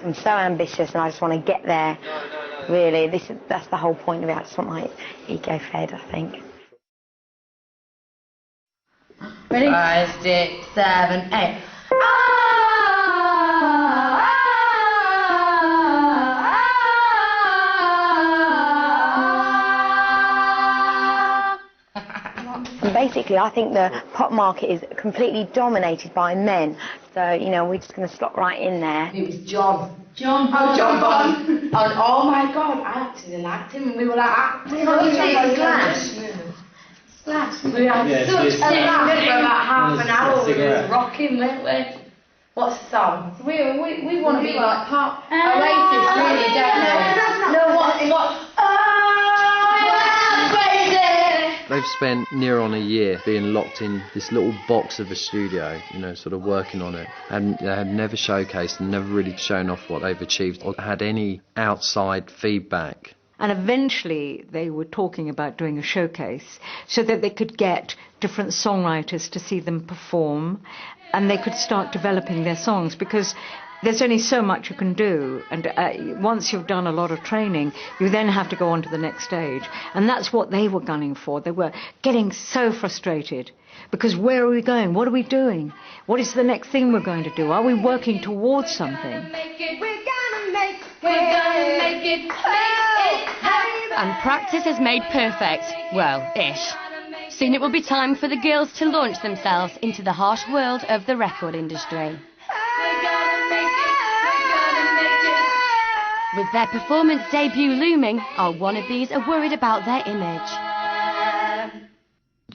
I'm so ambitious and I just want to get there. Really, that's the whole point of it. I just want my ego fed, I think. Ready? 5, 6, 7, 8. And basically, I think the pop market is completely dominated by men. So, you know, we're just going to slot right in there. It was John. John Bon. Oh my God, I actually liked him. And we were like, Splash. We had such a laugh for about half an hour. We were rocking, weren't we? What's the song? We want to be like pop. Oasis, really, don't know. No, what? They've spent near on a year being locked in this little box of a studio, you know, sort of working on it. And they had never showcased and never really shown off what they've achieved or had any outside feedback. And eventually they were talking about doing a showcase so that they could get different songwriters to see them perform and they could start developing their songs, because there's only so much you can do, and once you've done a lot of training, you then have to go on to the next stage. And that's what they were gunning for. They were getting so frustrated, because where are we going? What are we doing? What is the next thing we're going to do? Are we working towards something? And practice has made perfect. Well, ish. Soon it will be time for the girls to launch themselves into the harsh world of the record industry. With their performance debut looming, our wannabes are worried about their image.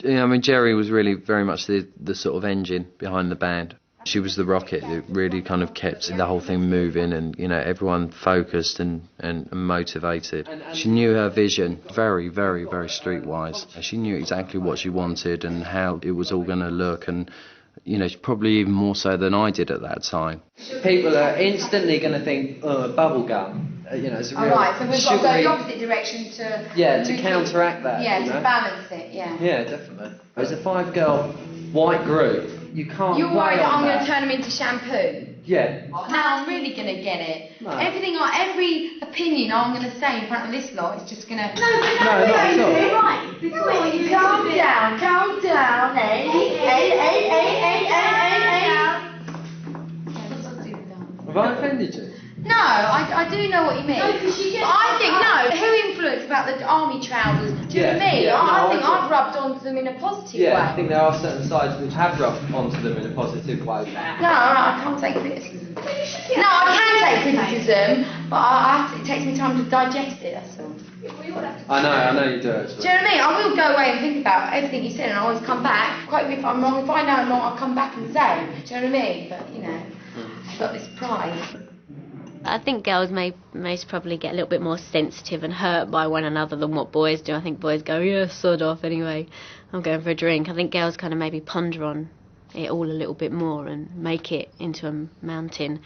Yeah, I mean, Geri was really very much the sort of engine behind the band. She was the rocket that really kind of kept the whole thing moving and, you know, everyone focused and motivated. She knew her vision, very, very, very streetwise. She knew exactly what she wanted and how it was all going to look, and, you know, probably even more so than I did at that time. People are instantly going to think, oh, bubblegum. You know, it's a real so we've got to go sugary, the opposite direction to... Yeah, to counteract that. Yeah, you know? to balance it, yeah. Yeah, definitely. As a 5-girl white group, you can't... You're worried that I'm going to that. turn them into shampoo? Yeah. Now I'm really going to get it. No. Every opinion I'm going to say in front of this lot is just going to... No, not at all. Right. Calm down. Have I offended you? No, I do know what you mean. No, because you get... But I think, who influenced about the army trousers? Do you know me? Yeah, I think I've rubbed onto them in a positive way. Yeah, I think there are certain sides which have rubbed onto them in a positive way. No, I can't take criticism. No, I can take criticism, but it takes me time to digest it, that's all. I know you do it. Do you know what I mean? I will go away and think about everything you said and I'll always come back. Quite if I'm wrong, if I know I'm wrong, I'll come back and say. Do you know what I mean? But, you know, I've got this pride. I think girls may most probably get a little bit more sensitive and hurt by one another than what boys do. I think boys go, yeah, sod off anyway, I'm going for a drink. I think girls kind of maybe ponder on it all a little bit more and make it into a mountain.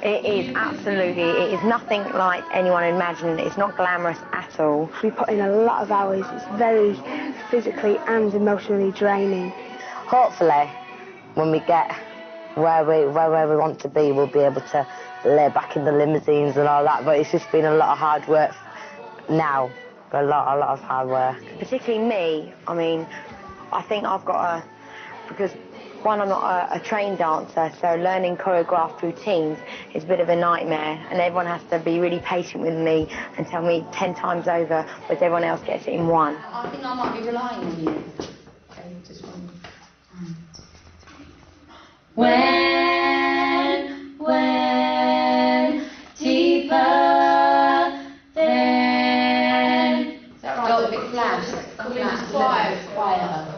It is, absolutely. It is nothing like anyone imagined. It's not glamorous at all. We put in a lot of hours. It's very physically and emotionally draining. Hopefully, when we get where we want to be, we'll be able to lay back in the limousines and all that, but it's just been a lot of hard work now, a lot of hard work. Particularly me, I mean, I think I've got because one, I'm not a trained dancer, so learning choreographed routines is a bit of a nightmare, and everyone has to be really patient with me and tell me 10 times over, whereas everyone else gets it in one. I think I might be relying on you. Okay, just one. When deeper than... Is that right? Got a big flash. Quiet.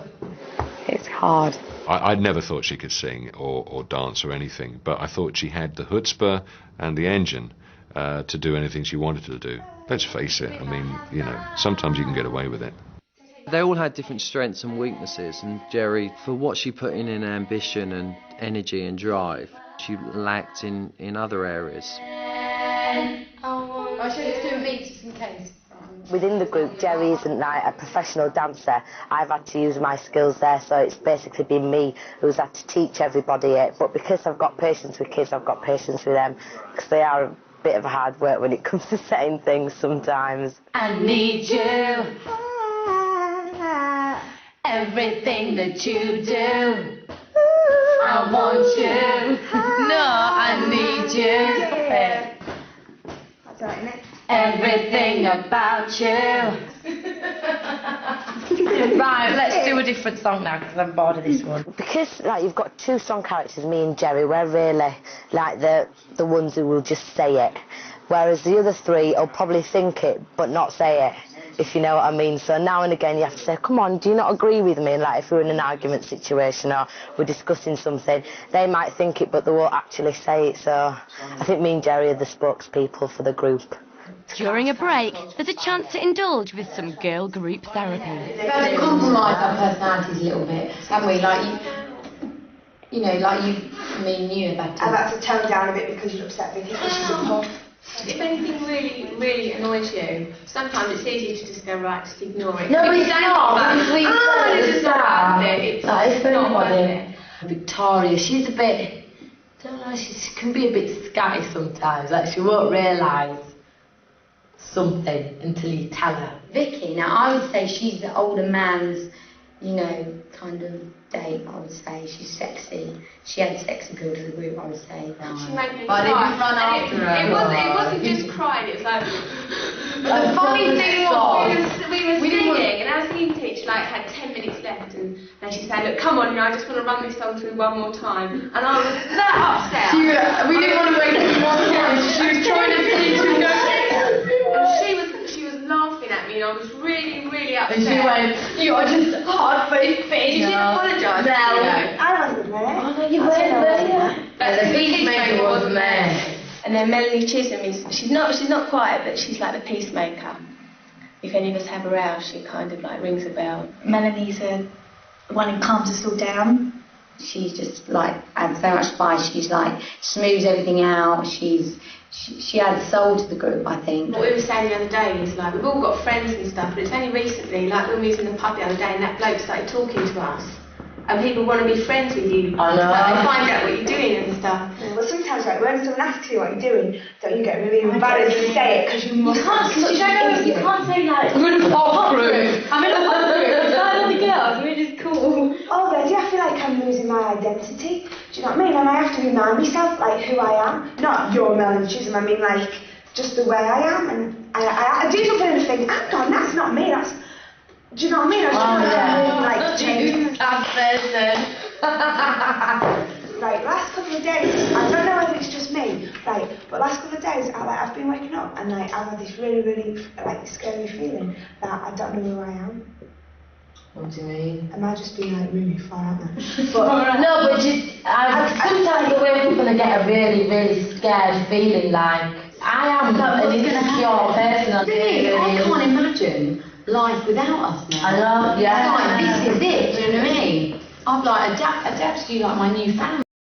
It's hard. I'd never thought she could sing or dance or anything, but I thought she had the chutzpah and the engine to do anything she wanted to do. Let's face it, I mean, you know, sometimes you can get away with it. They all had different strengths and weaknesses, and Geri, for what she put in ambition and energy and drive, she lacked in other areas. I should just do a beat just in case. Within the group, Jerry isn't like a professional dancer. I've had to use my skills there, so it's basically been me who's had to teach everybody it. But because I've got patience with kids, I've got patience with them, because they are a bit of a hard work when it comes to saying things sometimes. I need you. Everything that you do. I want you. No, I need you. That's right, innit? Everything about you. Right, let's do a different song now because I'm bored of this one. Because like you've got two song characters, me and Jerry, we're really like the ones who will just say it, whereas the other three will probably think it but not say it, if you know what I mean. So now and again you have to say, come on, do you not agree with me? Like if we're in an argument situation or we're discussing something, they might think it but they won't actually say it. So I think me and Jerry are the spokespeople for the group. During a break, there's a chance to indulge with some girl group therapy. We've had to compromise our personalities a little bit, haven't we? Like you know, like me and you have had to. I've had to tone down a bit because you're upset Vicky because she's a puff. If anything really, really annoys you, sometimes it's easy to just go, right, just ignore it. No, it's not. It's It's not worth it. It's not worth it. Victoria, she's a bit, I don't know, she can be a bit scatty sometimes. Like she won't realise something until you tell her. Vicky, now I would say she's the older man's, you know, kind of date, I would say. She's sexy. She had sex appeal to the group, I would say. She made me But I cry. didn't run after her. It wasn't just crying, it was like... The funny thing was, we were singing, and our singing teacher had 10 minutes left, and she said, look, come on, I just want to run this song through one more time. And I was that upset. We didn't want to wait any more time. She was trying to sing to go. She was laughing at me, and I was really, really upset. And she went, you are just hard for it. Did she apologise? No. I wasn't there. Oh no, you weren't there. The peacemaker wasn't there. And then Melanie Chisholm she's not quiet, but she's like the peacemaker. If any of us have a row, she kind of rings a bell. Melanie's the one who calms us all down. She's just adds so much spice. She's smooths everything out. She adds soul to the group, I think. What we were saying the other day is we've all got friends and stuff, but it's only recently, when we was in the pub the other day and that bloke started talking to us. And people want to be friends with you. I know. They find out what you're doing and stuff. Yeah, well, sometimes, when someone asks you what you're doing, don't you get really embarrassed to say it because you must. You can't say that. I'm in a pop group. I'm in a pop group. It's all the girls, which is cool. Oh, yeah, do I feel like I'm losing my identity? Do you know what I mean? And I have to remind myself, who I am. Not your Melanie Chisholm, I mean, just the way I am. And I do something and think, hang on, that's not me, that's... Do you know what I mean? I was change that person. Last couple of days, I don't know whether it's just me, but last couple of days, I've been waking up and I've had this really, really scary feeling that I don't know who I am. What do you mean? Am I just being really far out there? No, but sometimes I wake up and I get a really, really scared feeling I am an insecure person. I can't imagine life without us now. I know, yeah. This is it, do you know what I mean? I've adapted you my new family.